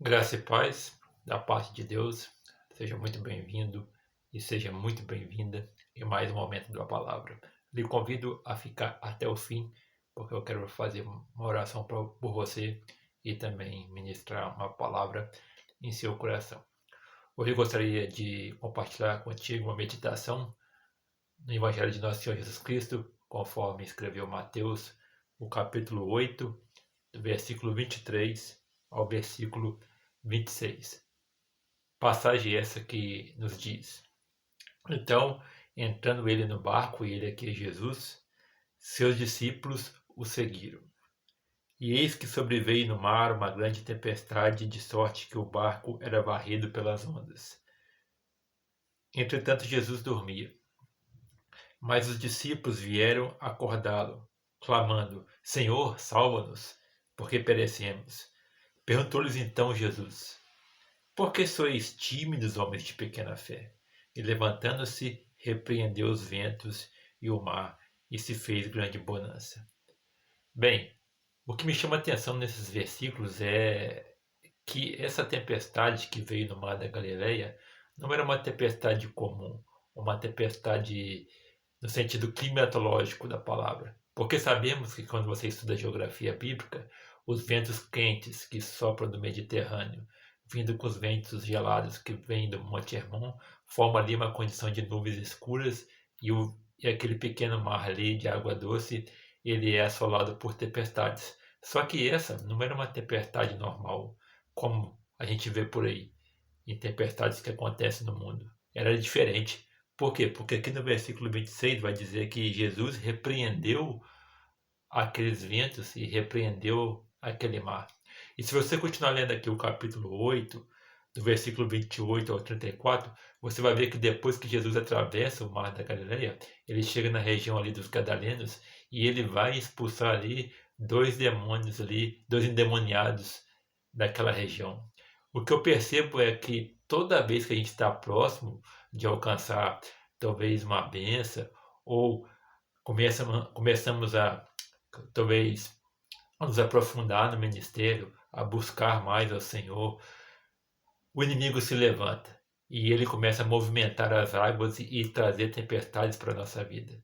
Graça e paz da parte de Deus, seja muito bem-vindo e seja muito bem-vinda em mais um momento da palavra. Lhe convido a ficar até o fim, porque eu quero fazer uma oração por você e também ministrar uma palavra em seu coração. Hoje eu gostaria de compartilhar contigo uma meditação no Evangelho de Nosso Senhor Jesus Cristo, conforme escreveu Mateus, o capítulo 8, do versículo 23 ao versículo 26. Passagem essa que nos diz: Então, entrando ele no barco, e ele aqui é Jesus, seus discípulos o seguiram. E eis que sobreveio no mar uma grande tempestade, de sorte que o barco era varrido pelas ondas. Entretanto, Jesus dormia. Mas os discípulos vieram acordá-lo, clamando: Senhor, salva-nos, porque perecemos. Perguntou-lhes então Jesus: Por que sois tímidos, homens de pequena fé? E levantando-se, repreendeu os ventos e o mar, e se fez grande bonança. Bem, o que me chama a atenção nesses versículos é que essa tempestade que veio no mar da Galileia não era uma tempestade comum, uma tempestade no sentido climatológico da palavra. Porque sabemos que quando você estuda geografia bíblica, os ventos quentes que sopram do Mediterrâneo, vindo com os ventos gelados que vêm do Monte Hermon, formam ali uma condição de nuvens escuras e aquele pequeno mar ali de água doce, ele é assolado por tempestades. Só que essa não era uma tempestade normal, como a gente vê por aí, em tempestades que acontecem no mundo. Era diferente. Por quê? Porque aqui no versículo 26 vai dizer que Jesus repreendeu aqueles ventos e repreendeu aquele mar. E se você continuar lendo aqui o capítulo 8, do versículo 28 ao 34, você vai ver que depois que Jesus atravessa o mar da Galileia, ele chega na região ali dos Gadarenos e ele vai expulsar ali dois demônios ali, dois endemoniados daquela região. O que eu percebo é que toda vez que a gente está próximo de alcançar talvez uma benção ou começamos a talvez nos aprofundar no ministério, a buscar mais ao Senhor, o inimigo se levanta e ele começa a movimentar as águas e trazer tempestades para a nossa vida.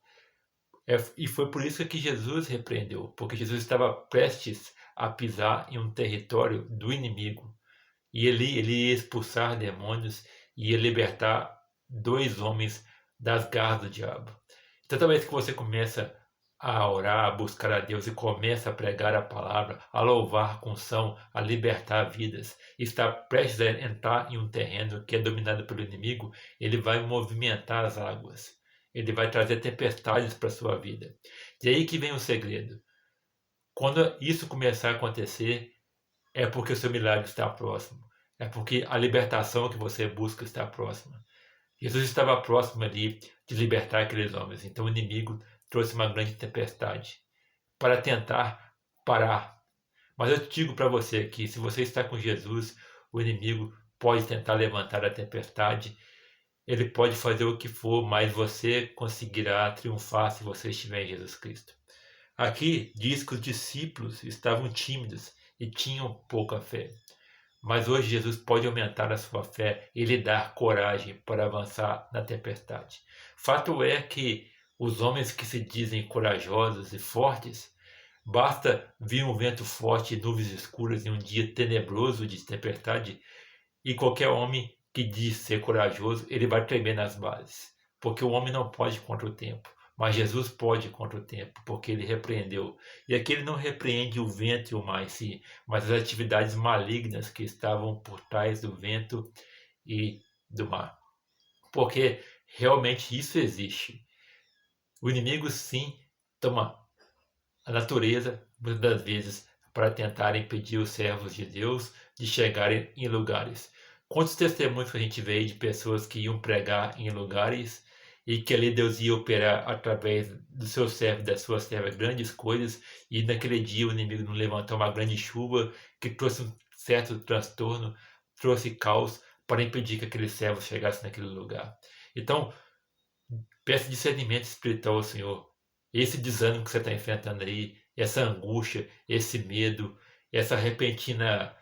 E foi por isso que Jesus repreendeu, porque Jesus estava prestes a pisar em um território do inimigo. E ele ia expulsar demônios e ia libertar dois homens das garras do diabo. Então, toda vez que você começa a orar, a buscar a Deus e começa a pregar a palavra, a louvar com unção, a libertar vidas, está prestes a entrar em um terreno que é dominado pelo inimigo, ele vai movimentar as águas. Ele vai trazer tempestades para a sua vida. E aí que vem o segredo. Quando isso começar a acontecer, é porque o seu milagre está próximo. É porque a libertação que você busca está próxima. Jesus estava próximo ali de libertar aqueles homens. Então o inimigo trouxe uma grande tempestade para tentar parar. Mas eu digo para você que se você está com Jesus, o inimigo pode tentar levantar a tempestade, ele pode fazer o que for, mas você conseguirá triunfar se você estiver em Jesus Cristo. Aqui diz que os discípulos estavam tímidos e tinham pouca fé. Mas hoje Jesus pode aumentar a sua fé e lhe dar coragem para avançar na tempestade. Fato é que os homens que se dizem corajosos e fortes, basta vir um vento forte e nuvens escuras em um dia tenebroso de tempestade, e qualquer homem que diz ser corajoso, ele vai tremer nas bases. Porque o homem não pode contra o tempo. Mas Jesus pode contra o tempo, porque ele repreendeu. E aqui ele não repreende o vento e o mar em si, mas as atividades malignas que estavam por trás do vento e do mar. Porque realmente isso existe. O inimigo sim toma a natureza, muitas das vezes, para tentar impedir os servos de Deus de chegarem em lugares. Quantos testemunhos que a gente vê de pessoas que iam pregar em lugares e que ali Deus ia operar através do seu servo, da sua serva, grandes coisas, e naquele dia o inimigo não levantou uma grande chuva que trouxe um certo transtorno, trouxe caos para impedir que aquele servo chegasse naquele lugar. Então, peça discernimento espiritual ao Senhor. Esse desânimo que você está enfrentando aí, essa angústia, esse medo, essa repentina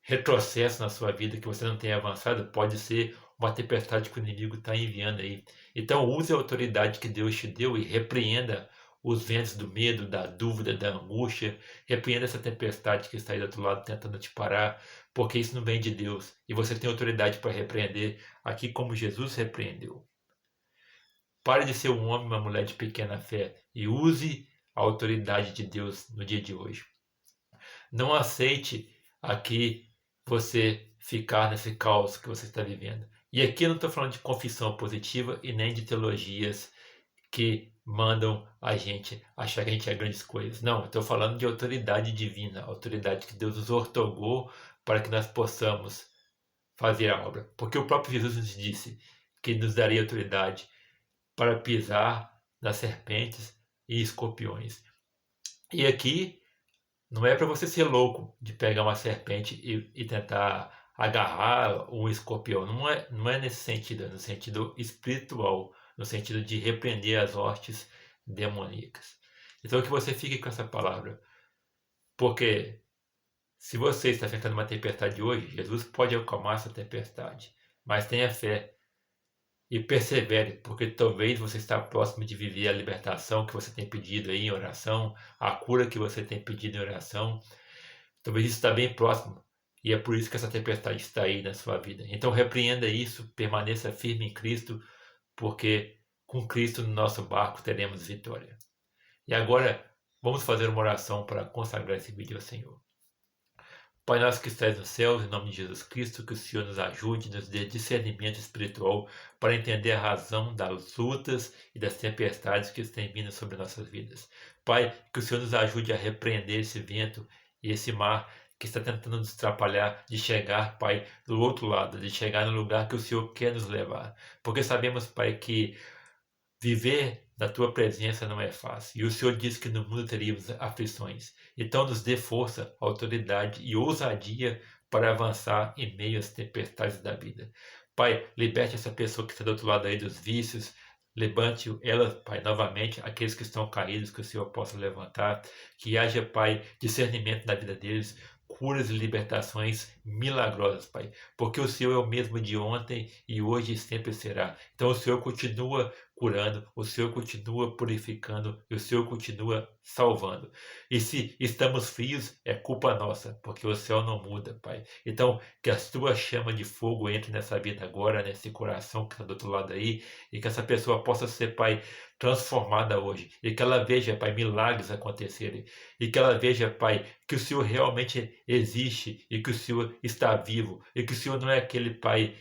retrocesso na sua vida, que você não tenha avançado, pode ser uma tempestade que o inimigo está enviando aí. Então use a autoridade que Deus te deu e repreenda os ventos do medo, da dúvida, da angústia. Repreenda essa tempestade que está aí do outro lado tentando te parar, porque isso não vem de Deus. E você tem autoridade para repreender, aqui como Jesus repreendeu. Pare de ser um homem, uma mulher de pequena fé e use a autoridade de Deus no dia de hoje. Não aceite aqui você ficar nesse caos que você está vivendo. E aqui eu não estou falando de confissão positiva e nem de teologias que mandam a gente achar que a gente é grandes coisas. Não, eu estou falando de autoridade divina, autoridade que Deus nos ortogou para que nós possamos fazer a obra. Porque o próprio Jesus nos disse que nos daria autoridade para pisar nas serpentes e escorpiões. E aqui não é para você ser louco de pegar uma serpente e tentar agarrar um escorpião. Não é nesse sentido, é no sentido espiritual, no sentido de repreender as hostes demoníacas. Então que você fique com essa palavra, porque se você está enfrentando uma tempestade hoje, Jesus pode acalmar essa tempestade, mas tenha fé e persevere, porque talvez você está próximo de viver a libertação que você tem pedido aí em oração, a cura que você tem pedido em oração. Talvez isso está bem próximo. E é por isso que essa tempestade está aí na sua vida. Então repreenda isso, permaneça firme em Cristo, porque com Cristo no nosso barco teremos vitória. E agora vamos fazer uma oração para consagrar esse vídeo ao Senhor. Pai nosso que estás nos céus, em nome de Jesus Cristo, que o Senhor nos ajude, nos dê discernimento espiritual para entender a razão das lutas e das tempestades que têm vindo sobre nossas vidas. Pai, que o Senhor nos ajude a repreender esse vento e esse mar que está tentando nos atrapalhar de chegar, Pai, do outro lado, de chegar no lugar que o Senhor quer nos levar. Porque sabemos, Pai, que viver na tua presença não é fácil. E o Senhor disse que no mundo teríamos aflições. Então nos dê força, autoridade e ousadia para avançar em meio às tempestades da vida. Pai, liberte essa pessoa que está do outro lado aí dos vícios. Levante ela, Pai, novamente, aqueles que estão caídos, que o Senhor possa levantar. Que haja, Pai, discernimento na vida deles, curas e libertações milagrosas, Pai. Porque o Senhor é o mesmo de ontem e hoje e sempre será. Então o Senhor continua curando, o Senhor continua purificando e o Senhor continua salvando. E se estamos frios, é culpa nossa, porque o céu não muda, Pai. Então, que a tua chama de fogo entre nessa vida agora, nesse coração que está do outro lado aí, e que essa pessoa possa ser, Pai, transformada hoje, e que ela veja, Pai, milagres acontecerem, e que ela veja, Pai, que o Senhor realmente existe, e que o Senhor está vivo, e que o Senhor não é aquele Pai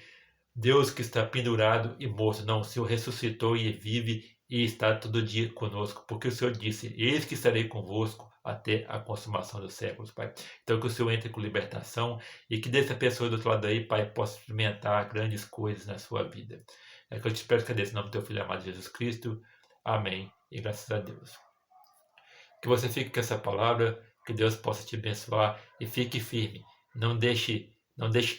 Deus que está pendurado e morto. Não, o Senhor ressuscitou e vive e está todo dia conosco, porque o Senhor disse: Eis que estarei convosco até a consumação dos séculos, Pai. Então que o Senhor entre com libertação e que dessa pessoa do outro lado aí, Pai, possa experimentar grandes coisas na sua vida. É que eu te espero que é desse nome do teu Filho amado Jesus Cristo. Amém. E graças a Deus. Que você fique com essa palavra, que Deus possa te abençoar e fique firme. Não deixe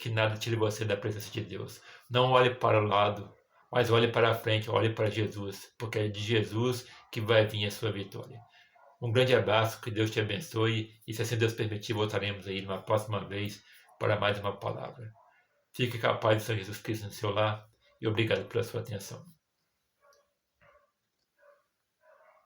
que nada tire você da presença de Deus. Não olhe para o lado, mas olhe para a frente, olhe para Jesus, porque é de Jesus que vai vir a sua vitória. Um grande abraço, que Deus te abençoe e se assim Deus permitir, voltaremos aí numa próxima vez para mais uma palavra. Fique com a paz do Senhor Jesus Cristo no seu lar e obrigado pela sua atenção.